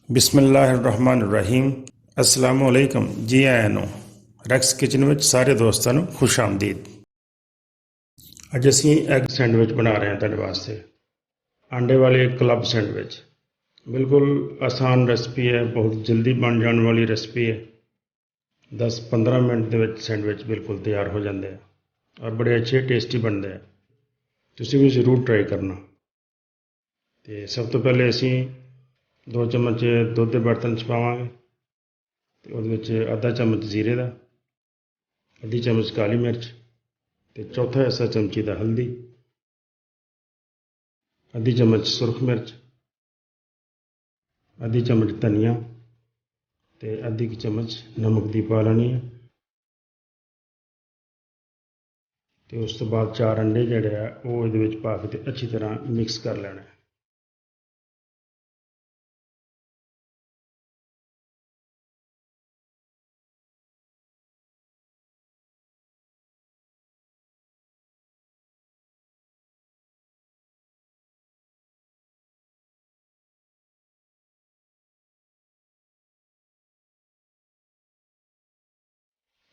ਬਿਸਮਿਲ੍ਲਾਹਿਰਰਹਿਮਾਨਿਰਰਹੀਮ। ਅਸਲਾਮੁ ਅਲੈਕਮ। ਜੀ ਆਇਆਂ ਨੂੰ ਰੈਕਸ ਕਿਚਨ ਵਿੱਚ ਸਾਰੇ ਦੋਸਤਾਂ ਨੂੰ ਖੁਸ਼ ਆਮਦੀਦ। ਅੱਜ ਅਸੀਂ ਐਗ ਸੈਂਡਵਿਚ ਬਣਾ ਰਹੇ ਹਾਂ ਤੁਹਾਡੇ ਵਾਸਤੇ। ਆਂਡੇ ਵਾਲੇ ਕਲੱਬ ਸੈਂਡਵਿਚ ਬਿਲਕੁਲ ਆਸਾਨ ਰੈਸਪੀ ਹੈ, ਬਹੁਤ ਜਲਦੀ ਬਣ ਜਾਣ ਵਾਲੀ ਰੈਸਪੀ ਹੈ। 10-15 ਮਿੰਟ ਦੇ ਵਿੱਚ ਸੈਂਡਵਿਚ ਬਿਲਕੁਲ ਤਿਆਰ ਹੋ ਜਾਂਦੇ ਆ ਔਰ ਬੜੇ ਅੱਛੇ ਟੇਸਟੀ ਬਣਦੇ ਆ। ਤੁਸੀਂ ਵੀ ਜ਼ਰੂਰ ਟਰਾਈ ਕਰਨਾ। ਅਤੇ ਸਭ ਤੋਂ ਪਹਿਲੇ ਅਸੀਂ 2 ਚਮਚ ਦੁੱਧ ਦੇ ਬਰਤਨ 'ਚ ਪਾਵਾਂਗੇ ਅਤੇ ਉਹਦੇ ਵਿੱਚ ਅੱਧਾ ਚਮਚ ਜ਼ੀਰੇ ਦਾ, ਅੱਧੀ ਚਮਚ ਕਾਲੀ ਮਿਰਚ ਅਤੇ ਚੌਥਾ ਹਿੱਸਾ ਚਮਚੀ ਦਾ ਹਲਦੀ, ਅੱਧੀ ਚਮਚ ਸੁਰਖ ਮਿਰਚ, ਅੱਧੀ ਚਮਚ ਧਨੀਆ ਅਤੇ ਅੱਧੀ ਕੁ ਚਮਚ ਨਮਕ ਦੀ ਪਾ ਲੈਣੀ ਹੈ। ਅਤੇ ਉਸ ਤੋਂ ਬਾਅਦ 4 ਅੰਡੇ ਜਿਹੜੇ ਆ ਉਹ ਇਹਦੇ ਵਿੱਚ ਪਾ ਕੇ ਅਤੇ ਅੱਛੀ ਤਰ੍ਹਾਂ ਮਿਕਸ ਕਰ ਲੈਣਾ।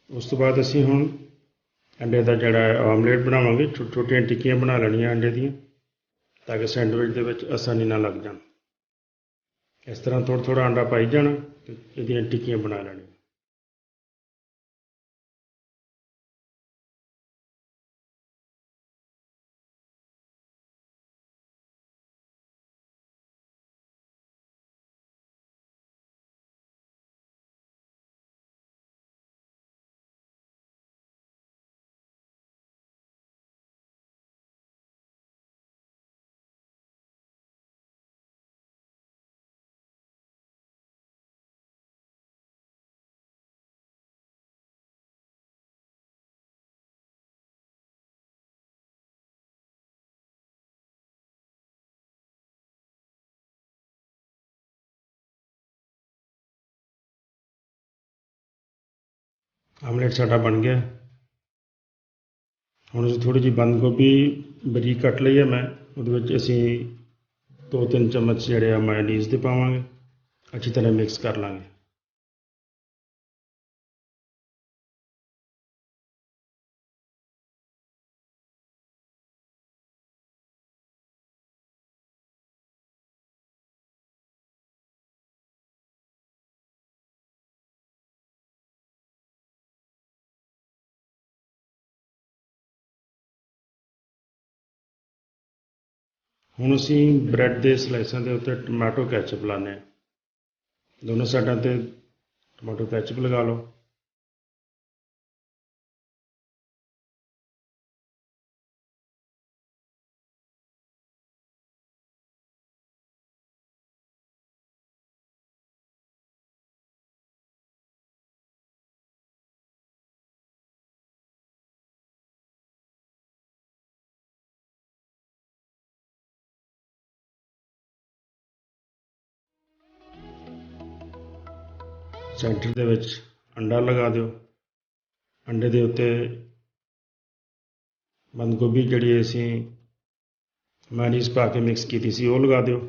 ਉਸ ਤੋਂ ਬਾਅਦ ਅਸੀਂ ਹੁਣ ਅੰਡੇ ਦਾ ਜਿਹੜਾ ਆਮਲੇਟ ਬਣਾਵਾਂਗੇ। ਛੋਟੀਆਂ ਟਿੱਕੀਆਂ ਬਣਾ ਲੈਣੀਆਂ ਅੰਡੇ ਦੀਆਂ, ਤਾਂ ਕਿ ਸੈਂਡਵਿਚ ਦੇ ਵਿੱਚ ਆਸਾਨੀ ਨਾਲ ਲੱਗ ਜਾਣ। ਇਸ ਤਰ੍ਹਾਂ ਥੋੜ੍ਹਾ ਥੋੜ੍ਹਾ ਅੰਡਾ ਪਾਈ ਜਾਣਾ ਅਤੇ ਇਹਦੀਆਂ ਟਿੱਕੀਆਂ ਬਣਾ ਲੈਣੀਆਂ। ਆਮਲੇਟ ਸਾਡਾ ਬਣ ਗਿਆ। ਹੁਣ ਅਸੀਂ ਥੋੜ੍ਹੀ ਜਿਹੀ ਬੰਦ ਗੋਭੀ ਬਰੀਕ ਕੱਟ ਲਈ ਹੈ ਮੈਂ, ਉਹਦੇ ਵਿੱਚ ਅਸੀਂ 2-3 ਚਮਚ ਜਿਹੜੇ ਆ ਮਾਇਓਨੀਜ਼ ਦੇ ਪਾਵਾਂਗੇ। ਅੱਛੀ ਤਰ੍ਹਾਂ ਮਿਕਸ ਕਰ ਲਾਂਗੇ। ਹੁਣ ਅਸੀਂ ਬ੍ਰੈਡ ਦੇ ਸਲਾਈਸਾਂ ਦੇ ਉੱਤੇ ਟਮਾਟੋ ਕੈਚਅਪ ਲਾਉਂਦੇ ਹਾਂ। ਦੋਨੋਂ ਸਾਈਡਾਂ 'ਤੇ ਟਮਾਟੋ ਕੈਚਅਪ ਲਗਾ ਲਓ। ਸੈਂਟਰ ਦੇ ਵਿੱਚ ਅੰਡਾ ਲਗਾ ਦਿਓ। ਅੰਡੇ ਦੇ ਉੱਤੇ ਬੰਦ ਗੋਭੀ ਜਿਹੜੀ ਅਸੀਂ ਮਾਇਓਨੀਜ਼ ਪਾ ਕੇ ਮਿਕਸ ਕੀਤੀ ਸੀ ਉਹ ਲਗਾ ਦਿਓ।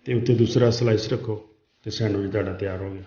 ਅਤੇ ਉੱਤੇ ਦੂਸਰਾ ਸਲਾਈਸ ਰੱਖੋ ਅਤੇ ਸੈਂਡਵਿਚ ਤੁਹਾਡਾ ਤਿਆਰ ਹੋ ਗਿਆ।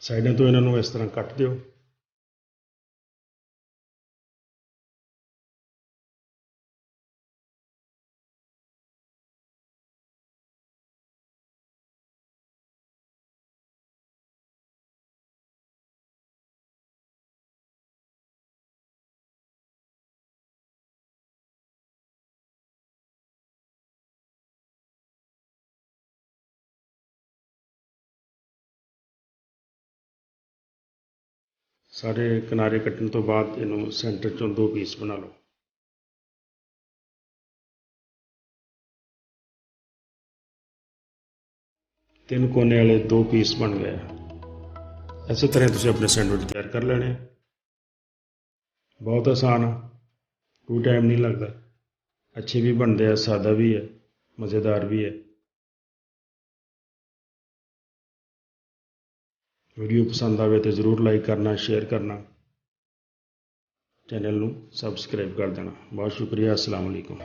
ਸਾਈਡਾਂ ਤੋਂ ਇਹਨਾਂ ਨੂੰ ਇਸ ਤਰ੍ਹਾਂ ਕੱਟ ਦਿਓ। ਸਾਰੇ ਕਿਨਾਰੇ ਕੱਟਣ ਤੋਂ ਬਾਅਦ ਇਹਨੂੰ ਸੈਂਟਰ ਚੋਂ 2 ਪੀਸ ਬਣਾ ਲਓ। ਤਿੰਨ ਕੋਨੇ ਵਾਲੇ 2 ਪੀਸ ਬਣ ਗਏ। ਇਸੇ ਤਰ੍ਹਾਂ ਤੁਸੀਂ ਆਪਣੇ ਸੈਂਡਵਿਚ ਤਿਆਰ ਕਰ ਲੈਣੇ। ਬਹੁਤ ਆਸਾਨ ਆ, ਕੋਈ ਟਾਈਮ ਨਹੀਂ ਲੱਗਦਾ, ਅੱਛੇ ਵੀ ਬਣਦੇ ਆ, ਸਾਦਾ ਵੀ ਹੈ, ਮਜ਼ੇਦਾਰ ਵੀ ਹੈ। ਵੀਡੀਓ ਪਸੰਦ ਆਵੇ ਤਾਂ ਜ਼ਰੂਰ ਲਾਈਕ ਕਰਨਾ, ਸ਼ੇਅਰ ਕਰਨਾ, ਚੈਨਲ ਨੂੰ ਸਬਸਕ੍ਰਾਈਬ ਕਰ ਦੇਣਾ। ਬਹੁਤ ਸ਼ੁਕਰੀਆ। ਅਸਲਾਮ ਅਲੈਕੁਮ।